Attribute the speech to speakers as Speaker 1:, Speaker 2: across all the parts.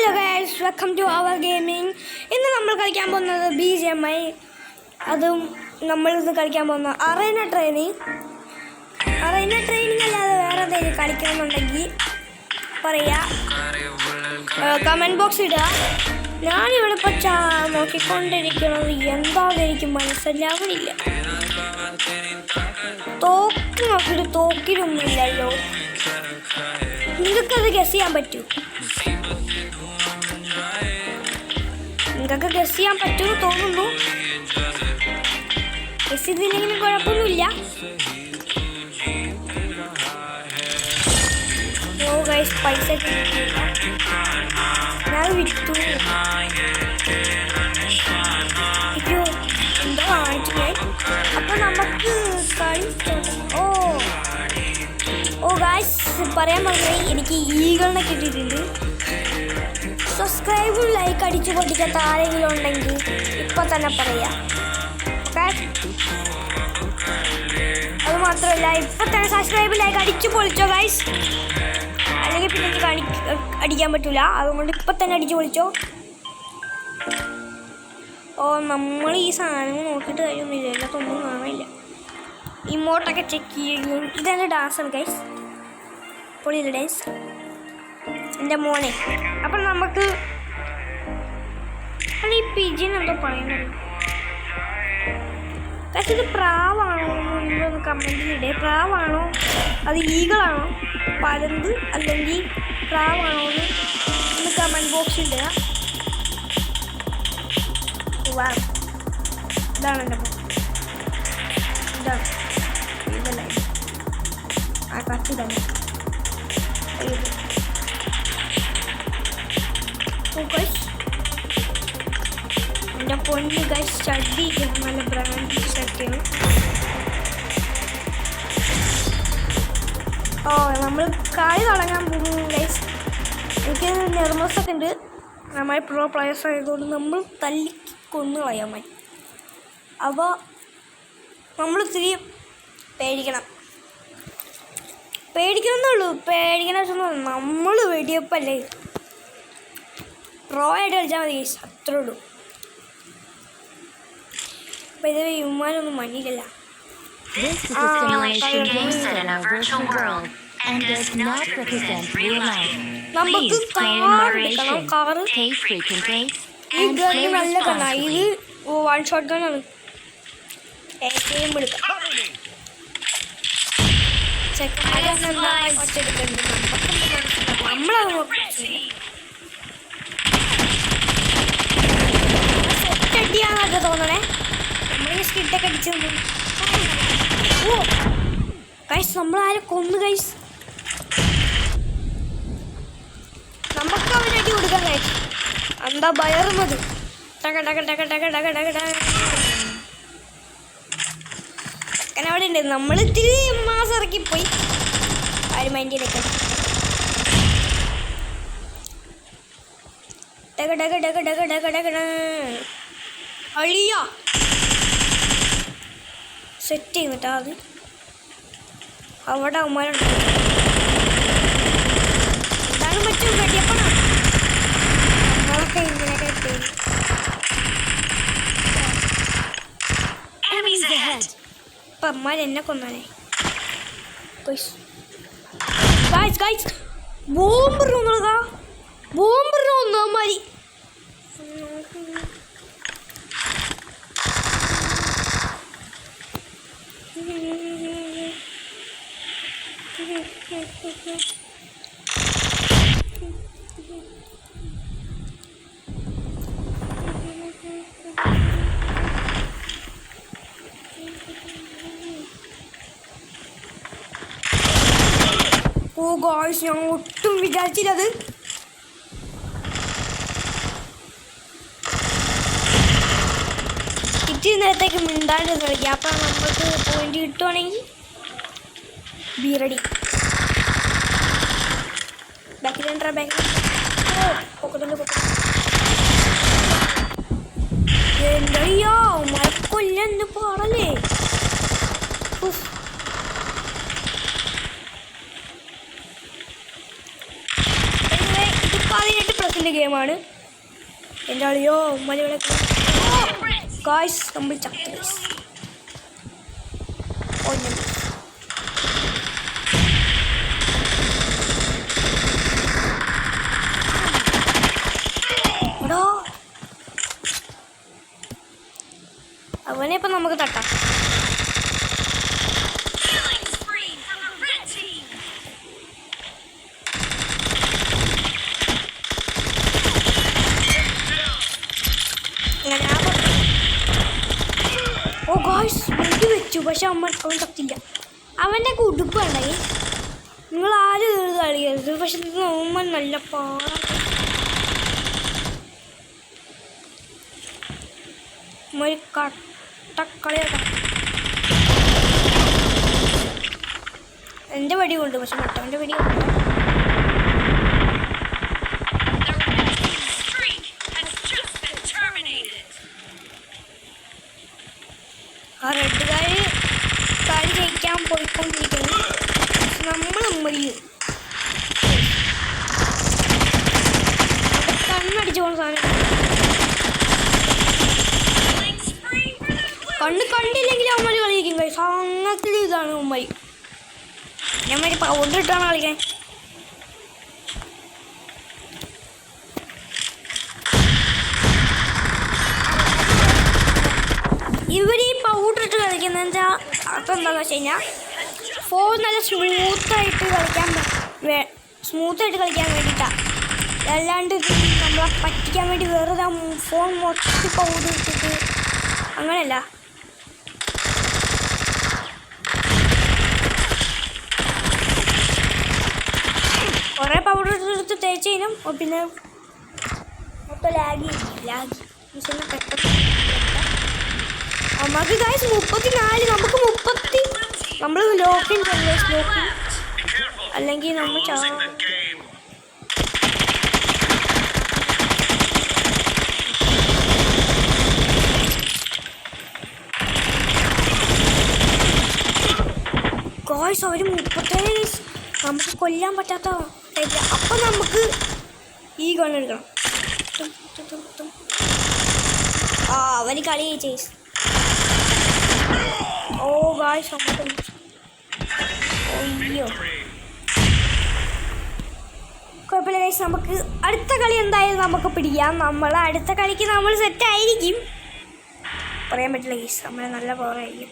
Speaker 1: Hello guys, welcome to our gaming. ഇന്ന് നമ്മൾ കളിക്കാൻ പോകുന്നത് BGMI. അതും നമ്മളിന്ന് കളിക്കാൻ പോകുന്ന അറേന ട്രെയിനിങ് അല്ലാതെ വേറെ എന്തെങ്കിലും കളിക്കണമെന്നുണ്ടെങ്കിൽ പറയുക, കമൻറ്റ് ബോക്സ് ഇടുക. ഞാനിവിടെ ഇപ്പോൾ നോക്കിക്കൊണ്ടിരിക്കുന്നത് എന്താണെന്ന് എനിക്ക് മനസ്സിലാവണില്ല. തോക്ക് നോക്കിയിട്ട് തോക്കിനൊന്നുമില്ലല്ലോ. നിങ്ങൾക്കത് ഗസ് ചെയ്യാൻ പറ്റൂ? നിങ്ങൾക്ക് ഗസ് ചെയ്യാൻ പറ്റുമെന്ന് തോന്നുന്നു. ഗസ് ചെയ്തില്ലെങ്കിലും കുഴപ്പമൊന്നുമില്ല. പൈസ ഞാൻ വിറ്റു. എന്തോ കാണിച്ചു ഞാൻ. അപ്പൊ നമുക്ക് ഗായ്സ് പറയാൻ പറഞ്ഞാൽ എനിക്ക് ഈഗിളിനെ കിട്ടിയിട്ടുണ്ട്. സബ്സ്ക്രൈബും ലൈക്ക് അടിച്ചു പൊട്ടിക്കാത്ത ആരെങ്കിലും ഉണ്ടെങ്കിൽ ഇപ്പം തന്നെ പറയാം. അത് മാത്രമല്ല, ഇപ്പം തന്നെ സബ്സ്ക്രൈബ് ലൈക്ക് അടിച്ചു പൊളിച്ചോ ഗൈസ്, അല്ലെങ്കിൽ പിന്നെ എനിക്ക് അടിക്കാൻ പറ്റില്ല. അതുകൊണ്ട് ഇപ്പം തന്നെ അടിച്ചു പൊളിച്ചോ. നമ്മൾ ഈ സാധനം നോക്കിയിട്ട് കാര്യമൊന്നുമില്ല, എല്ലാത്തൊന്നും കാണില്ല. ഇമോട്ടൊക്കെ ചെക്ക് ചെയ്യും. ഇതെൻ്റെ ഡാൻസാണ് ഗൈസ്, പൊളിയില്ല ഡാൻസ് എൻ്റെ മോനെ. അപ്പം നമുക്ക് ഈ പിജിൻ എന്തോ പറയുന്നത് പക്ഷെ ഇത് പ്രാവാണോ നിങ്ങളൊന്ന് കമൻറ്റിലിടേ. പ്രാവാണോ അത് ഈഗിളാണോ പരന്ത് അല്ലെങ്കിൽ പ്രാവാണോ എന്ന് ഒന്ന് കമൻറ്റ് ബോക്സിൽ ഇടുക. ഇതാണ് എൻ്റെ മോൻ. ഇതാണ് ഇതല്ല, ആ കത്തി തന്നെ. എൻ്റെ പൊന്നി ഗൈസ്, ഷർട്ടി നല്ല ബ്രാൻഡ് ഷർട്ടിയാണ്. നമ്മൾ കളി തുടങ്ങാൻ പോകും ഗൈസ്. എനിക്ക് നെർമസൊക്കെ ഉണ്ട്. നമ്മൾ പ്രോ പ്ലേയേഴ്സ് ആയതുകൊണ്ട് നമ്മൾ തല്ലിക്കൊന്ന് കളയാൻ പറ്റും. അപ്പോൾ നമ്മൾ ഇത്തിരി പേടിക്കണമെന്നുള്ളൂ. പേടിക്കണമെന്ന് നമ്മൾ വെടിയപ്പല്ലേ, പ്രോ ആയിട്ട് കളിച്ചാൽ മതി ഗൈസ്, അത്രേ ഉള്ളൂ. അപ്പോൾ ഇത് വിമാനമൊന്നും മഞ്ഞില്ലല്ല. നമുക്ക് കാറ് ഈ ഗണ്ണ് നല്ല കണ്ണാ. ഇത് വൺ ഷോട്ട് ഗണ്ണാണ്. എടുക്കാം. നമ്മളത് സെറ്റടിയാന്നൊക്കെ തോന്നണേ. നമ്മളീ സ്കിഡൊക്കെ അടിച്ചു ഗൈസ്. നമ്മളാരെ കൊന്നു ഗൈസ്. നമുക്ക് അവനടി കൊടുക്കാൻ ഗൈസ്. എന്താ ഭയറുന്നത്? അങ്ങനെ അവിടെ ഉണ്ട്. നമ്മൾ ഇത്തിരി മാസം ഇറക്കിപ്പോയി. ആരും മൈൻഡിലേക്ക് അളിയ സെറ്റ് ചെയ്യുന്നിട്ടാ. അത് അവിടെ അവന്മാരുണ്ട്. എന്താണ് പറ്റും വെടിയപ്പണ നമ്മളൊക്കെ ഇങ്ങനെയൊക്കെ ഇട്ടു. ഇപ്പം അമ്മാർ എന്നെ കൊന്നാനേ. ബോംബറിനൊന്നുക, ബോംബറിനൊന്നു അമ്മാരി. ഗോയ്സ്, ഞാൻ ഒട്ടും വിചാരിച്ചില്ലത്. ഇത്തിരി നേരത്തേക്ക് മിണ്ടാണ്ട് കളിക്കാം. അപ്പം നമുക്ക് പോയിന്റ് കിട്ടുവാണെങ്കിൽ ബി റെഡി. ബാക്കിൽ എന്തയ്യോ മഴക്കൊല്ലെന്ന് പാടല്ലേ. ലെവലിൻ്റെ ഗെയിമാണ്. എൻ്റെ അളിയോ ഉമ്മലിവിടെ ഗായ്സ് നമ്മൾ ചത്ത് ഗൈസ്. അവനെ ഇപ്പം നമുക്ക് തട്ടാം. ഓ ഗായ്സ് വെടി വെച്ചു, പക്ഷെ അവൻ തത്തില്ല. അവൻ്റെ ഒക്കെ ഉടുപ്പ് ഉണ്ടായി. നിങ്ങൾ ആരും ഇത് കളിക്കരുത്, പക്ഷെ ഇത് നോക്കുമ്പോൾ നല്ല പാടാണ്. ഒരു കട്ടക്കളിയാക്കാം. എൻ്റെ വെടി കൊണ്ട്, പക്ഷെ മറ്റവൻ്റെ വെടി കൊണ്ട്. ആ റെഡുകാർ കളി ജയിക്കാൻ പോയിക്കൊണ്ടിരിക്കുന്നു. നമ്മൾ കണ്ണടിച്ചു പോകുന്ന സാധനം. കണ്ടില്ലെങ്കിൽ അമ്മ കളിക്കും കഴിച്ചു. അങ്ങനത്തെ ഇതാണ് ഉമ്മ. ഞാൻ പൗഡർ ഇട്ടാണ് കളിക്കാൻ. ഇവർ ഈ പൗഡർ ഇട്ട് കളിക്കുന്നത് വെച്ചാൽ അപ്പം എന്താണെന്ന് വെച്ച് കഴിഞ്ഞാൽ ഫോൺ നല്ല സ്മൂത്തായിട്ട് കളിക്കാൻ വേണ്ടിയിട്ടാണ്. അല്ലാണ്ട് നമ്മളെ പറ്റിക്കാൻ വേണ്ടി വെറുതെ ഫോൺ മൊത്തം പൗഡർ ഇട്ടിട്ട് അങ്ങനെയല്ല. കുറേ പൗഡർ എടുത്ത് തേച്ച് കഴിഞ്ഞാൽ പിന്നെ മൊത്തം ലാഗി പെട്ടെന്ന് നമുക്ക് ഗൈസ് 34, നമുക്ക് 30. നമ്മൾ ലോക്കിൻ അല്ലെങ്കിൽ നമ്മൾ ഗൈസ് അവർ 37 നമുക്ക് കൊല്ലാൻ പറ്റാത്ത. അപ്പം നമുക്ക് ഈ ഗണ്ണെടുക്കണം. അവന് കളി ചേസ്. ഓ ഗായ്സ് അയ്യോ കുഴപ്പമില്ല ഗൈസ്. നമുക്ക് അടുത്ത കളി എന്തായാലും നമുക്ക് പിടിക്കാം. നമ്മൾ അടുത്ത കളിക്ക് നമ്മൾ സെറ്റായിരിക്കും. പറയാൻ പറ്റില്ല ഗൈസ്, നമ്മളെ നല്ല പവറായിരിക്കും.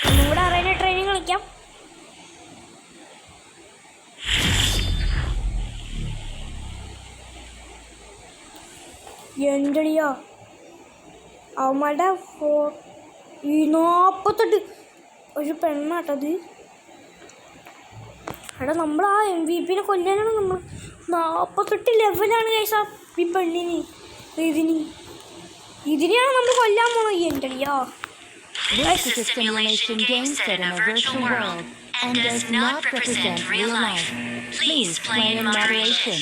Speaker 1: ഒന്നുകൂടെ അറിയുന്ന ട്രെയിനിങ് കളിക്കാം. എന്തടിയോ അവന്മാരുടെ 48 ഒരു പെണ്ണാട്ടത്. എടാ നമ്മൾ ആ MVP കൊല്ലാനാണ്. നമ്മൾ 48 ലെവലാണ് കഴിച്ച ഈ പെണ്ണിന്. ഇതിനെയാണ് നമ്മൾ കൊല്ലാൻ പോണത്. എന്തടിയോ
Speaker 2: This is a simulation game set in a virtual world and does not represent real life. Please play in moderation,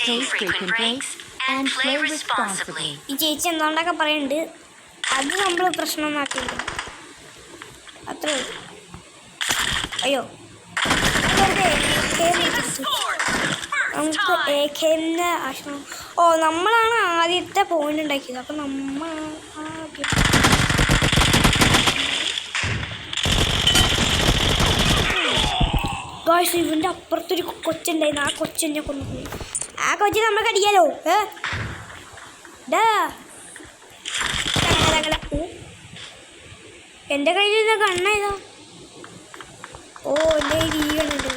Speaker 2: take frequent breaks, and play responsibly.
Speaker 1: ഈ ചേച്ചി എന്താണ്ടൊക്കെ പറയുന്നുണ്ട്. അത് നമ്മൾ പ്രശ്നമാക്കില്ല. അത്രേ അയ്യോ നമുക്ക് AK-ന്റെ ആവശ്യം. ഓ നമ്മളാണ് ആദ്യത്തെ പോയിന്റ് ഉണ്ടാക്കിയത്. അപ്പം നമ്മൾ ഗായ്സ് ഇവൻ്റെ അപ്പുറത്തൊരു കൊച്ചുണ്ടായിരുന്നു. ആ കൊച്ചെന്നെ കൊണ്ടുപോയി. ആ കൊച്ചിനെ നമ്മൾ കടിക്കാലോ. എൻ്റെ കയ്യിൽ കണ്ണേതാ? ഓ എൻ്റെ കയ്യിൽ ഈ കണ്ണുണ്ട്.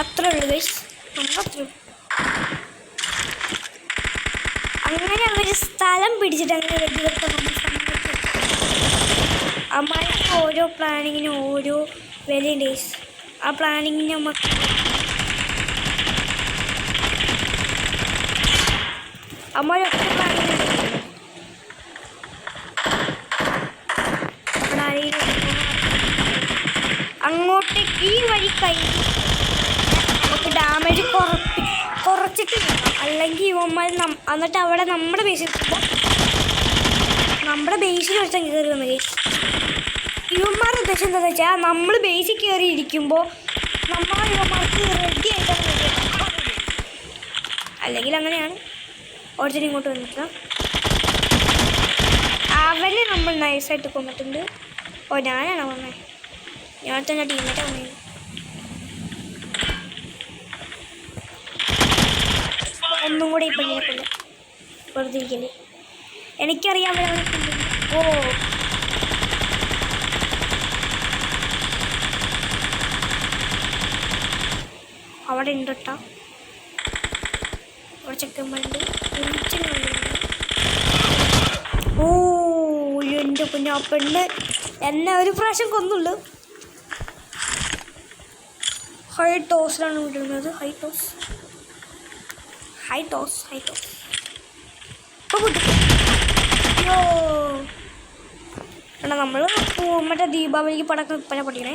Speaker 1: അത്രേ ഉള്ളൂ ഗൈസ്. നമ്മളത്രേ ഉള്ളൂ. അങ്ങനെ അവർ സ്ഥലം പിടിച്ചിട്ട് അങ്ങനെ വെടിവെക്കാൻ നമ്മൾ അമ്മക്ക് ഓരോ പ്ലാനിങ്ങിനും ഓരോ വിലയുണ്ട് ഗൈസ്. ആ പ്ലാനിങ്ങിന് നമുക്ക് അമ്മയൊക്കെ പ്ലാനിങ് അങ്ങോട്ടേക്ക് ഈ വഴി കഴിഞ്ഞ് നമുക്ക് ഡാമേജ് കുറച്ച് അടച്ചിട്ട് അല്ലെങ്കിൽ ഇവന്മാർ എന്നിട്ട് അവിടെ നമ്മുടെ ബേസിൽ എത്തുമ്പോൾ നമ്മുടെ ബേസിൽ വെച്ചാൽ കയറി വന്നത്. ഇവന്മാരുടെ ഉദ്ദേശം എന്താണെന്ന് വെച്ചാൽ നമ്മൾ ബേസിൽ കയറി ഇരിക്കുമ്പോൾ ഇവന്മാർക്ക് റെഡി ആയിട്ടാണ് അല്ലെങ്കിൽ അങ്ങനെയാണ്. ഓടിച്ചിട്ട് ഇങ്ങോട്ട് വന്നിട്ട് അവനെ നമ്മൾ നൈസായിട്ട് കൊന്നിട്ടുണ്ട്. ഞാനാണ് വന്നത്, ഞാൻ തന്നെ ടീമേറ്റ് വന്നത്. ഒന്നും കൂടെ ഇപ്പം ഇങ്ങനെ വെറുതെ ഇരിക്കല്ലേ. എനിക്കറിയാം അവരവനെ ഓ അവിടെ ഉണ്ട് കേട്ടോ, അവിടെ ചെക്കന്മാരുണ്ട്. ഓ എൻ്റെ പിന്നെ ആ പെണ്ണ് എന്നെ ഒരു പ്രാവശ്യം കൊന്നുള്ളൂ. ഹൈ ടോസിലാണ് വിടുന്നത്. ഹൈ ടോസ് അയ്യോ എടാ നമ്മൾ മറ്റേ ദീപാവലിക്ക് പടക്കം ഇപ്പനെ പൊട്ടിക്കണേ.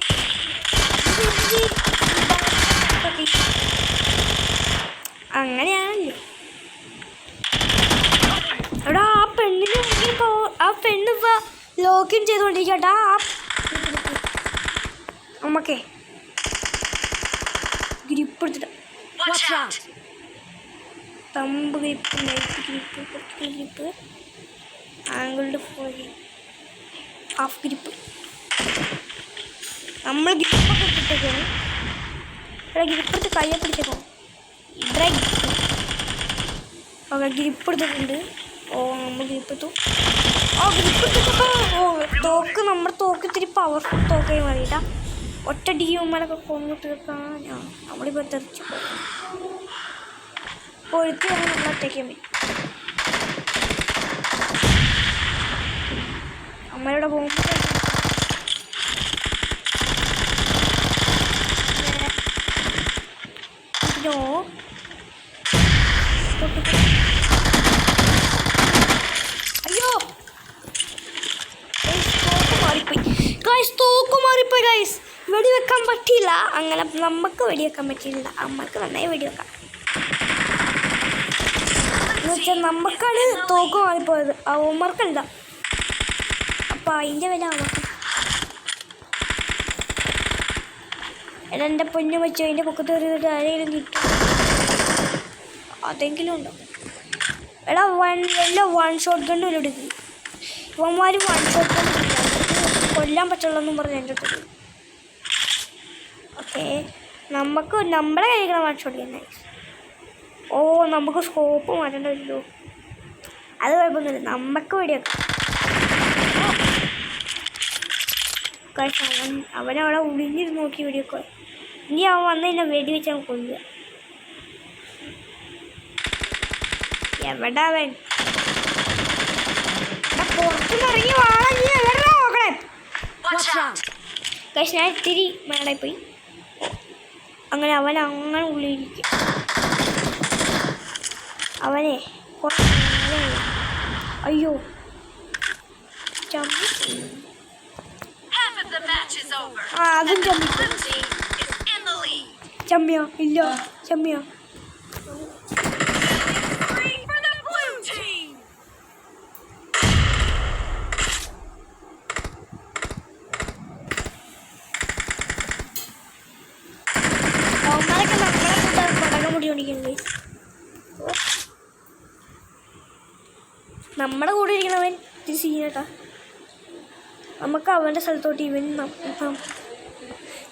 Speaker 1: അങ്ങനെയാണല്ലോ. എടാ ആ പെണ്ണിന് ആ പെണ്ണ് ഇപ്പോൾ ലോക്കിൻ ചെയ്തുകൊണ്ടിരിക്കട്ടാ. നമ്മക്കേ ഗ്രിപ്പ് എടുത്തിട്ട് thumb grip, night grip, vertical grip, angled Foy, half grip. നമ്മൾ ഗ്രിപ്പൊക്കെ ഇട്ടിട്ടേക്കാണ്. ഇവിടെ ഗ്രിപ്പ് എടുത്ത് കയ്യെ പിടിച്ചേക്കോ. ഇവിടെ ഓക്കെ ഗ്രിപ്പ് എടുത്തിട്ടുണ്ട്. ഓ നമ്മൾ ഗ്രിപ്പ് എടുത്തു. ഗ്രിപ്പ് എടുത്തിട്ടപ്പോൾ തോക്ക് നമ്മുടെ തോക്ക് ഇത്തിരി പവർഫുൾ തോക്കായി മതിയിട്ടാ. ഒറ്റ ഡീമാരൊക്കെ കൊന്നിട്ട് നമ്മളിപ്പോൾ തെറിച്ചു പൊഴുത്തി വന്ന് നമ്മൾ ഒറ്റയ്ക്കാൻ പറ്റും. അമ്മയുടെ പോകുമ്പോൾ അയ്യോ തോക്ക് മാറിപ്പോയി ഗൈസ്. വെടിവെക്കാൻ പറ്റിയില്ല. അങ്ങനെ നമുക്ക് വെടിവെക്കാൻ പറ്റിയില്ല, അമ്മക്ക് നന്നായി വെടിവെക്കാം എന്ന് വെച്ചാൽ നമുക്കാണ് തോക്ക് മാറിപ്പോയത്, അവന്മാർക്കല്ല. അപ്പം അതിൻ്റെ വില അവർക്ക്. എടാ എൻ്റെ പൊന്നു വെച്ചു അതിൻ്റെ പൊക്കത്ത് കയറിയിട്ട് ആരെങ്കിലും കിട്ടും, അതെങ്കിലും ഉണ്ടോ? എടാ വൺ ഷോട്ട് ഗണ്ണ് വരെ എടുക്കും. ഇവന്മാർ വൺ ഷോട്ട് ഗണ്ണ് കൊല്ലാൻ പറ്റുള്ളൂന്നും പറഞ്ഞ് എൻ്റെ അടുത്ത്. ഓക്കെ നമുക്ക് നമ്മളെ കഴിക്കണം വൺ ഷോട്ട് ഗണ്ണ്. ഓ നമുക്ക് സ്കോപ്പ് മാറ്റേണ്ട വരുമല്ലോ. അത് കുഴപ്പമൊന്നുമില്ല, നമുക്ക് വെടിവെക്കാം. അവനവിടെ ഉളിഞ്ഞിരുന്ന് നോക്കി വെടിവെക്കുക. ഇനി അവൻ വന്ന് കഴിഞ്ഞാൽ വെടിവെച്ച് അവൻ കൊല്ലുക. എവിടെ അവൻ? പുറത്തുനിന്ന് ഇറങ്ങി വാള നീ എവിടെ നോക്കണേ? പക്ഷെ ഞാൻ ഇത്തിരി മേളായി പോയി. അങ്ങനെ അവൻ അങ്ങനെ ഉള്ളിലിരിക്കും. അവനെ അയ്യോ അതും ചമ്മിയ ഇല്ല ചമ്മിയ. അവന്മാരൊക്കെ നമ്മളെ പടകം മുടിക്കൊണ്ടിരിക്കുന്നത്. നമ്മുടെ കൂടെ ഇരിക്കണവൻ ഇത് സീനേട്ടാ. നമുക്ക് അവൻ്റെ സ്ഥലത്തോട്ട്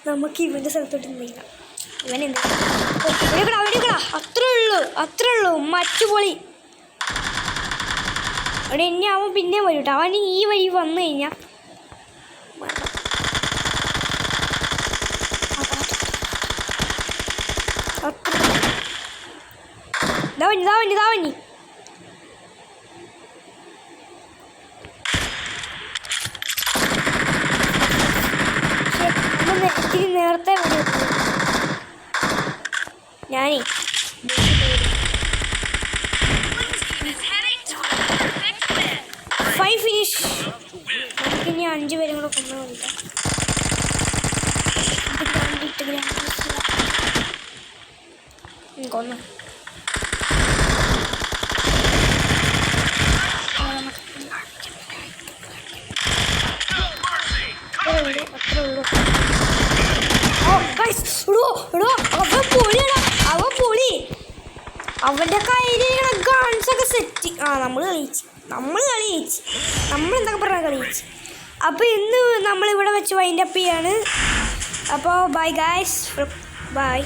Speaker 1: നമുക്ക് ഇവൻ്റെ സ്ഥലത്തോട്ട് നിൽക്കാം. ഇവൻ എന്താ അവിടെ അത്രേ ഉള്ളൂ മറ്റുപൊളി. അവിടെ ഇനി അവൻ പിന്നെ വരും കേട്ടോ. അവൻ ഈ വഴി വന്നു കഴിഞ്ഞാൽ ഇതാവനി ഇത്തിരി നേരത്തെ ഞാനേ ഫിനിഷ്. നമുക്കിനി 5 പേരും കൂടെ കൊണ്ടു വന്നിട്ട് കൊന്നു. എടോ അവൻ പൊളിയടാ, അവൻ പൊളി. അവൻ്റെ കയ്യിലിരിക്കണ ഗൺസൊക്കെ സെറ്റ്. നമ്മൾ കളിച്ച് നമ്മളെന്തൊക്കെ പറഞ്ഞാൽ കളിച്ച്. അപ്പോൾ ഇന്ന് നമ്മളിവിടെ വെച്ച് വൈൻഡപ്പ് ചെയ്യാണ്. അപ്പോൾ ബൈ ഗായ്സ്, ബൈ.